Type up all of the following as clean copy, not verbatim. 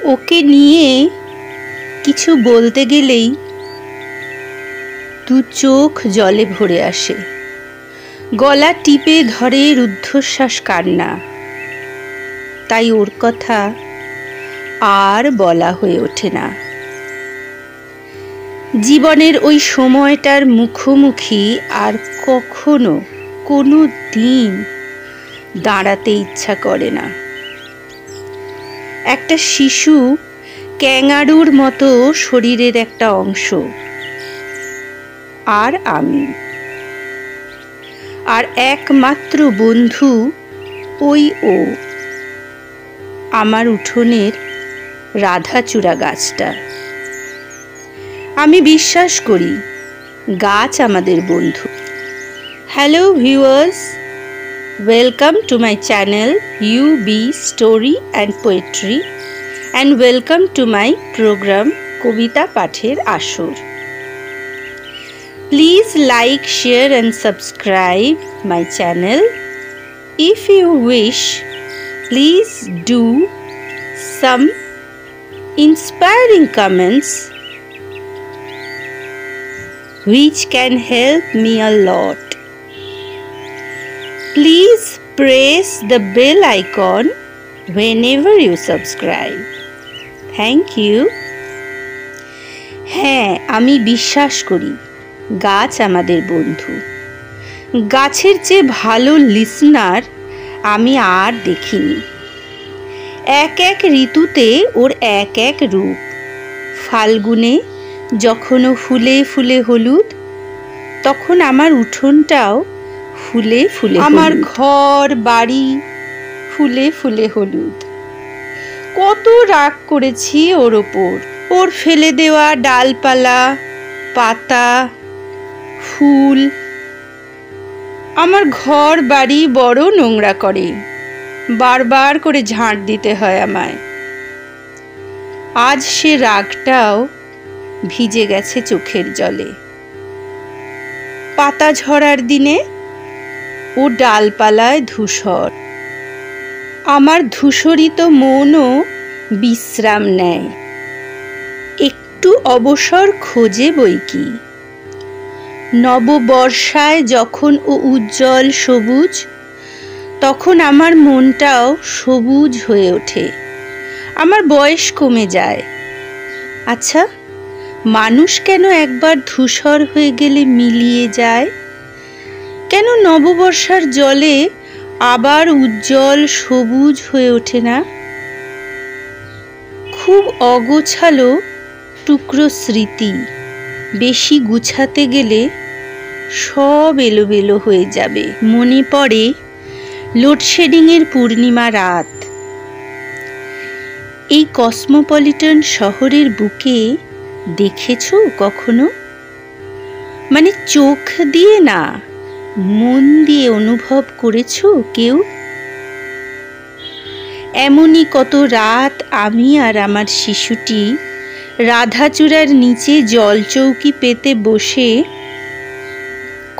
ওকে নিয়ে কিছু বলতে গেলেই দু চোখ জলে ভরে আসে, গলা টিপে ধরে রুদ্ধশ্বাস কান্না। তাই ওর কথা আর বলা হয়ে ওঠে না। জীবনের ওই সময়টার মুখোমুখি আর কখনো কোনো দিন দাঁড়াতে ইচ্ছা করে না। একটা শিশু ক্যাঙারুর মতো শরীরের একটা অংশ, আর আমি, আর একমাত্র বন্ধু ওই ও, আমার উঠোনের রাধাচূড়া গাছটা। আমি বিশ্বাস করি গাছ আমাদের বন্ধু। Hello viewers, welcome to my channel UB story and poetry and welcome to my programme কবিতা পাঠের আসর। Please like, share and subscribe my channel. If you wish, please do some inspiring comments which can help me a lot. Please press the bell icon whenever you subscribe. Thank you. হ্যাঁ, আমি বিশ্বাস করি গাছ আমাদের বন্ধু। গাছের চেয়ে ভালো লিসনার আমি আর দেখিনি। এক এক ঋতুতে ওর এক এক রূপ। ফাল্গুনে যখন ও ফুলে ফুলে হলুদ, তখন আমার উঠোনটাও ফুলে ফুলে, আমার ঘর বাড়ি ফুলে ফুলে হলুদ। কত রাগ করেছি ওর ওপর, ওর ফেলে দেওয়া ডালপালা, পাতা, ফুল আমার ঘর বাড়ি বড় নোংরা করে। বারবার করে ঝাঁট দিতে হয় আমায়। আজ সে রাগটাও ভিজে গেছে চোখের জলে। পাতা ঝরার দিনে ও ডালপালায় ধূসর। আমার ধূসরিত মনও বিশ্রাম নেয়, একটু অবসর খোঁজে বইকি। নববর্ষায় যখন ও উজ্জ্বল সবুজ, তখন আমার মনটাও সবুজ হয়ে ওঠে। আমার বয়স কমে যায়। আচ্ছা, মানুষ কেন একবার ধূসর হয়ে গেলে মিলিয়ে যায়? কেন নববর্ষার জলে আবার উজ্জ্বল সবুজ হয়ে ওঠে না? খুব অগোছালো টুকরো স্মৃতি বেশি গুছাতে গেলে সব এলোমেলো হয়ে যাবে। মনে পড়ে লোডশেডিংয়ের পূর্ণিমা রাত। এই কসমোপলিটন শহরের বুকে দেখেছো কখনো? মানে চোখ দিয়ে না, মন দিয়ে অনুভব করেছো কেউ? এমনই কত রাত আমি আর আমার শিশুটি রাধাচূড়ার নিচে জলচৌকি পেতে বসে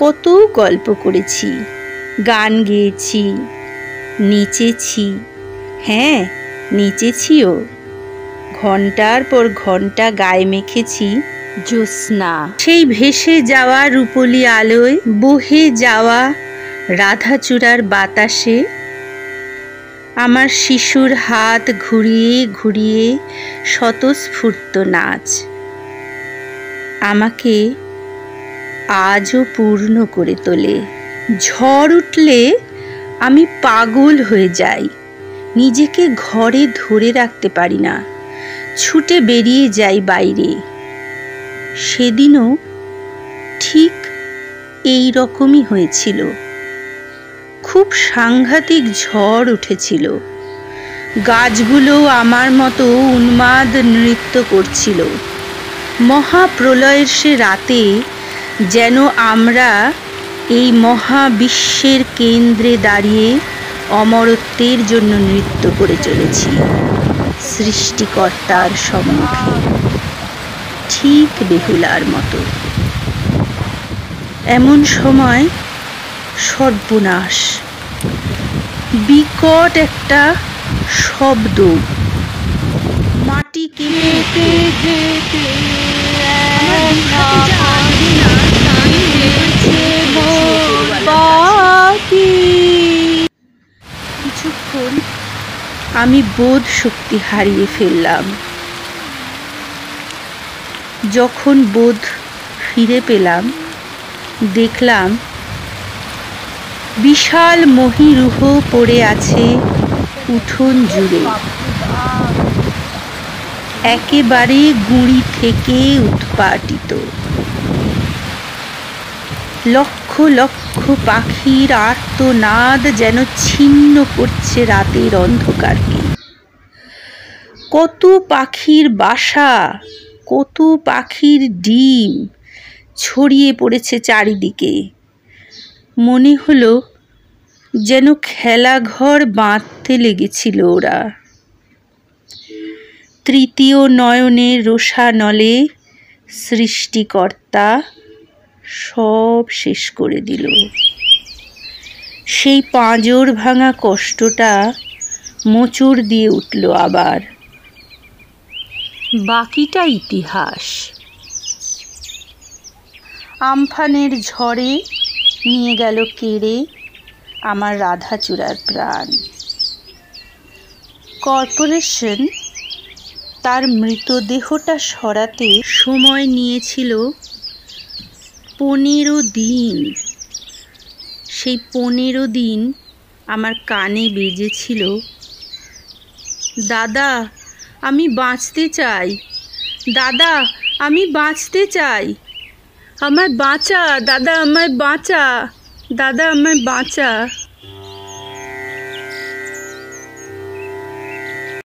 কত গল্প করেছি, গান গেয়েছি, নেচেছি। হ্যাঁ, নেচেছিও। ঘন্টার পর ঘন্টা গায়ে মেখেছি জ্যোৎস্না। সেই ভেসে যাওয়া রূপলি আলোয়, বহে যাওয়া রাধাচূড়ার বাতাসে আমার শিশুর হাত ঘুরিয়ে ঘুরিয়ে স্বতঃস্ফূর্ত নাচ আমাকে আজও পূর্ণ করে তোলে। ঝড় উঠলে আমি পাগল হয়ে যাই, নিজেকে ঘরে ধরে রাখতে পারি না, ছুটে বেরিয়ে যাই বাইরে। সেদিনও ঠিক এই রকমই হয়েছিল। খুব সাংঘাতিক ঝড় উঠেছিল। গাছগুলো আমার মতো উন্মাদ নৃত্য করছিল। মহাপ্রলয়ের সে রাতে যেন আমরা এই মহাবিশ্বের কেন্দ্রে দাঁড়িয়ে অমরত্বের জন্য নৃত্য করে চলেছি সৃষ্টিকর্তার সম্মুখে, ঠিক বেহুলার মতো। এমন সময় সর্বনাশ, বিকট একটা শব্দ, মাটি কেঁপে কিছুক্ষণ আমি বোধ শক্তি হারিয়ে ফেললাম। যখন বোধ ফিরে পেলাম, দেখলাম বিশাল মহীরুহ পড়ে আছে উঠোন জুড়ে, একেবারে গুঁড়ি থেকে উৎপাটিত। লক্ষ লক্ষ পাখির আর্তনাদ যেন ছিন্ন করছে রাতের অন্ধকারকে। কত পাখির বাসা, কত পাখির ডিম ছড়িয়ে পড়েছে চারিদিকে। মনে হলো যেন খেলাঘর বাঁধতে লেগেছিল ওরা। তৃতীয় নয়নের রোষানলে সৃষ্টিকর্তা সব শেষ করে দিল। সেই পাঁজর ভাঙা কষ্টটা মোচড় দিয়ে উঠল আবার। বাকিটা ইতিহাস। আমফানের ঝড়ে নিয়ে গেল কেড়ে আমার রাধাচূড়ার প্রাণ। কর্পোরেশন তার মৃতদেহটা সরাতে সময় নিয়েছিল 15 দিন। সেই 15 দিন আমার কানে বেজেছিল, দাদা আমি বাঁচতে চাই, দাদা আমি বাঁচতে চাই, আমায় বাঁচা দাদা, আমায় বাঁচা দাদা, আমায় বাঁচা।